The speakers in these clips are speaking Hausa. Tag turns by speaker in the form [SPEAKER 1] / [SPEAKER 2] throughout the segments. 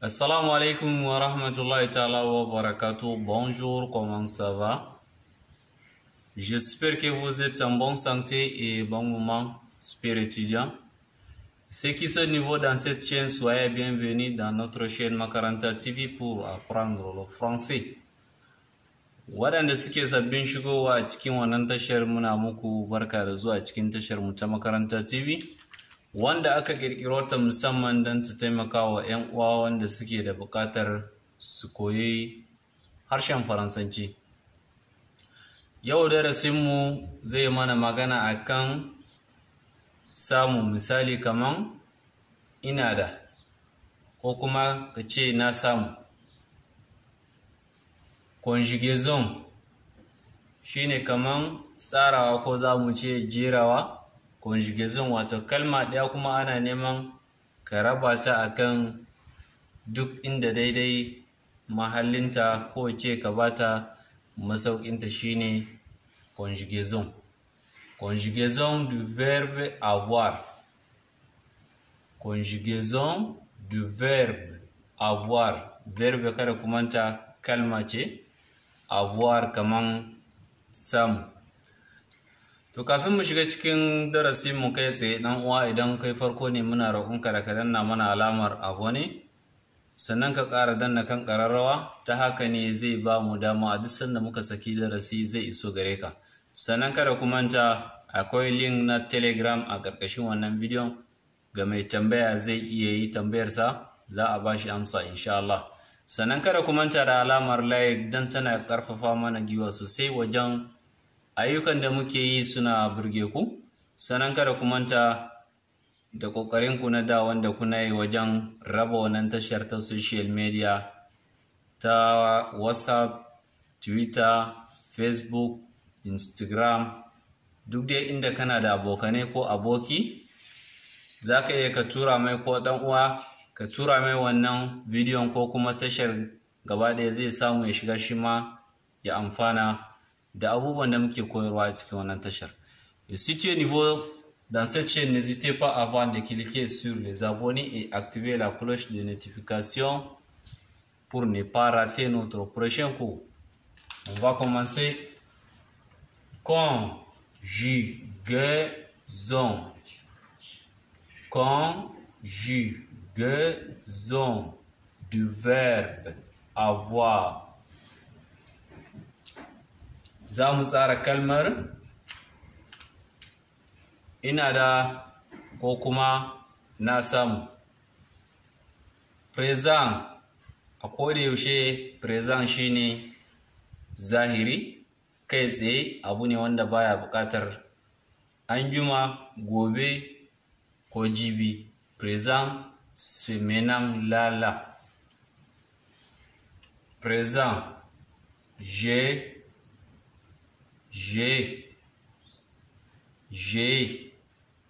[SPEAKER 1] Assalamu alaikum wa rahmatullahi ta'ala wa barakatuh. Bonjour, comment ça va? J'espère que vous êtes en bonne santé et bon moment, super étudiant. Ceux qui sont nouveaux dans cette chaîne, soyez bienvenus dans notre chaîne Makaranta TV pour apprendre le français. Waɗanda suke sabbin shigowa a cikin wannan tashar muna muku barka da zuwa cikin tashar mu ta Makaranta TV. Wanda aka kirkiro ta musamman don ta taimaka wa 'yan uwa wanda suke da buƙatar su koyi harshen Faransanci. Yau darasinmu zai mana magana akan samun misali kaman ina da ko kuma ka ce na samu. Conjugaison shine kaman tsarawa ko za mu ce jerawa. Conjugaison wato kalma ɗaya kuma ana neman ka raba ta akan duk inda daidai mahallinta ko ce ka bata masaukinta shine conjugaison. Conjugaison du verbe avoir. Conjugaison du verbe avoir. Verbe kada ku manta kalma ce, avoir kaman samu. To kafin mu shiga cikin darasin mu kai tsaye dan uwa, idan kai farko ne muna roƙonka da ka danna mana alamar abone, sannan ka ƙara danna kan ƙararrawa, ta haka ne zai ba mu dama a duk sanda muka saki darasi zai iso gare ka. Sannan kada ku manta akwai link na Telegram a ƙarƙashin wannan bidiyon, ga mai tambaya zai iya yi tambayarsa za a ba shi amsa insha Allah. Sannan kada ku manta da alamar like don tana ƙarfafa mana giwa sosai wajen ayyukan da muke yi suna burge ku. Sannan kada ku manta da ƙoƙarinku na da wanda kuna yi wajen raba wannan tashar ta social media, ta WhatsApp, Twitter, Facebook, Instagram, duk dai inda kana da abokanai ko aboki za ka iya ka tura mai ko ɗan uwa ka tura mai wannan bidiyon ko kuma tashar gaba ɗaya zai samu ya shiga shi ma ya amfana da abubuwan da muke koyarwa a cikin wannan tashar. Et si tu es nouveau dans cette chaîne, n'hésitez pas avant de cliquer sur les abonnés et activer la cloche de notification pour ne pas rater notre prochain cours. On va commencer. Conjugaison. Conjugaison du verbe avoir. Za mu tsara kalmar ina da ko kuma na samu. Présent, a koda yaushe présent shine zahiri, kai tsaye abu ne wanda baya buƙatar anjuma, gobe ko jibi. Présent c'est maintenant là. Présent, j'ai,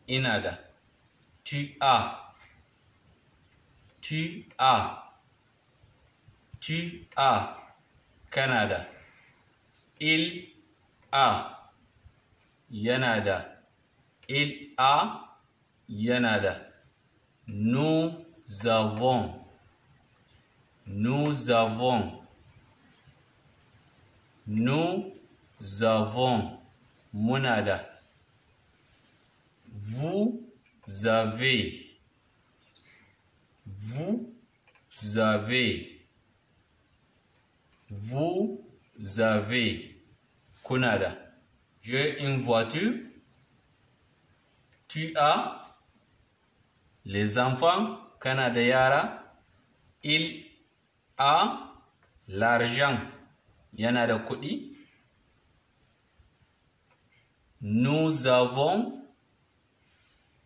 [SPEAKER 1] ina da. Tu as, kana da. Il a, yana da. Il a, yana da. Nous avons, muna da. Vous avez, kuna da. J'ai une voiture. Tu as les enfants, kana da yara. Il a l'argent, yana da kuɗi. Nous avons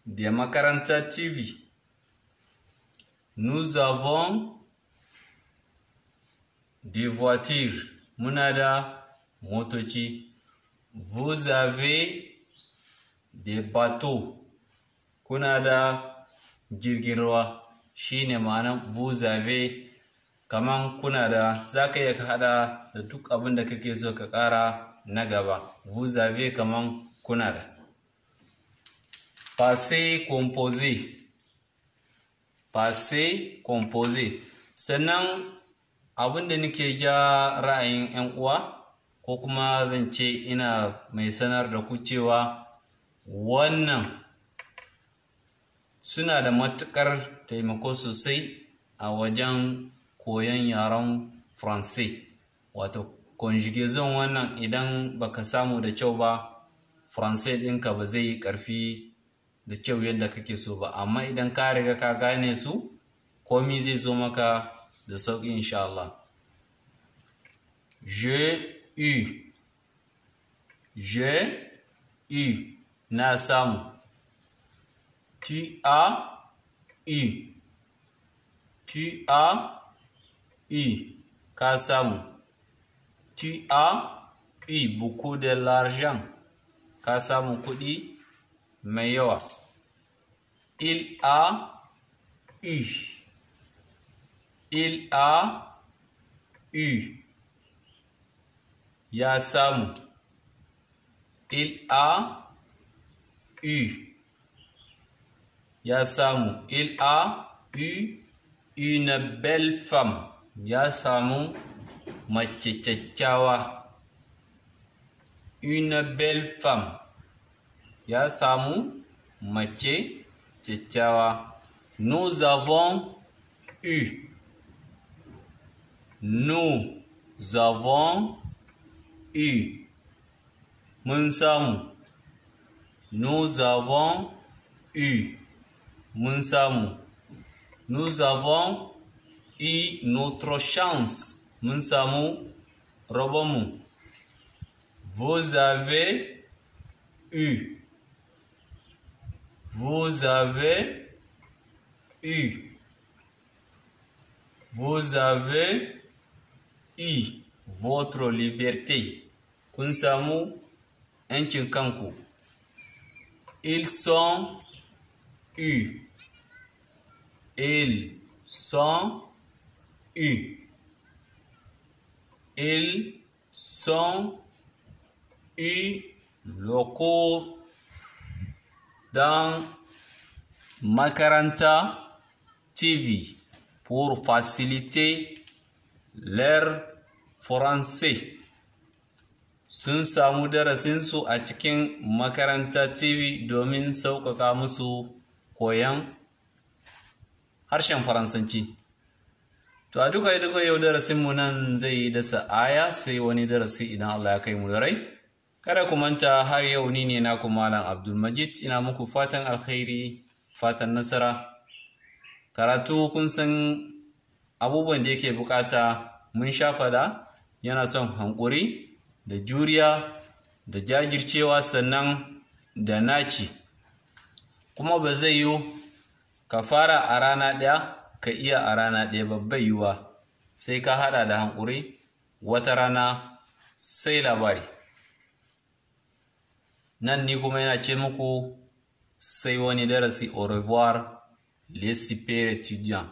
[SPEAKER 1] des Makaranta TV. Nous avons des voitures, muna da motoci. Vous avez des bateaux, kuna da jirgin ruwa. Shine ma'anan vous avez, kaman kuna da, za ka iya ka hada da duk abin da kake so ka ƙara na gaba. Vous avez kaman kuna da. Passé composé. Passé composé. sannan abin da nake ja ra'ayin 'yan uwa ko kuma zan ce ina mai sanar da ku cewa wannan suna da matuƙar taimako sosai a wajen koyon yaren Faransai. Wato conjugaison wannan idan baka samu da kyau ba, Faransai ɗinka ba zai yi ƙarfi da kyau yadda kake so ba, amma idan ka riga ka gane su komi zai zo maka da sauƙi insha Allah. J'ai eu na samu. Tu as eu ka samu. Tu as eu beaucoup de l'argent ka samu kuɗi mai yawa. Il a eu ya samu. Il a eu ya samu. Il a eu une belle femme ya samu mace kyakkyawa. Une belle femme ya samu mace kyakkyawa. Nous avons eu mun samu. Nous avons eu mun samu. Nous avons eu notre chance mun samu rabonmu. Vous avez eu votre liberté kun samu 'yancin kanku. Ils ont eu le cours dans Makaranta TV pour faciliter leur français. Sun samu darasinsu a cikin Makaranta TV domin sauƙaƙa musu koyon harshen Faransanci. To a duka yau darasinmu nan zai dasa aya, sai wani darasi idan Allah ya kai mu da rai. Kada ku manta, har yau ni ne naku Malam Abdulmajid, ina muku fatan alkhairi, fatan nasara. Karatu kun san abubuwan da yake bukata mun sha fada, yana son hankuri da juriya da jajircewa sannan da naci. Kuma ba zai yiwu ka fara a rana ɗaya ka iya a rana ɗaya ba, bai yiwuwa. Sai ka haɗa da hankuri, wata rana sai labari. Nan ni kuma yana ce muku sai wani darasi. Au revoir les super étudiants.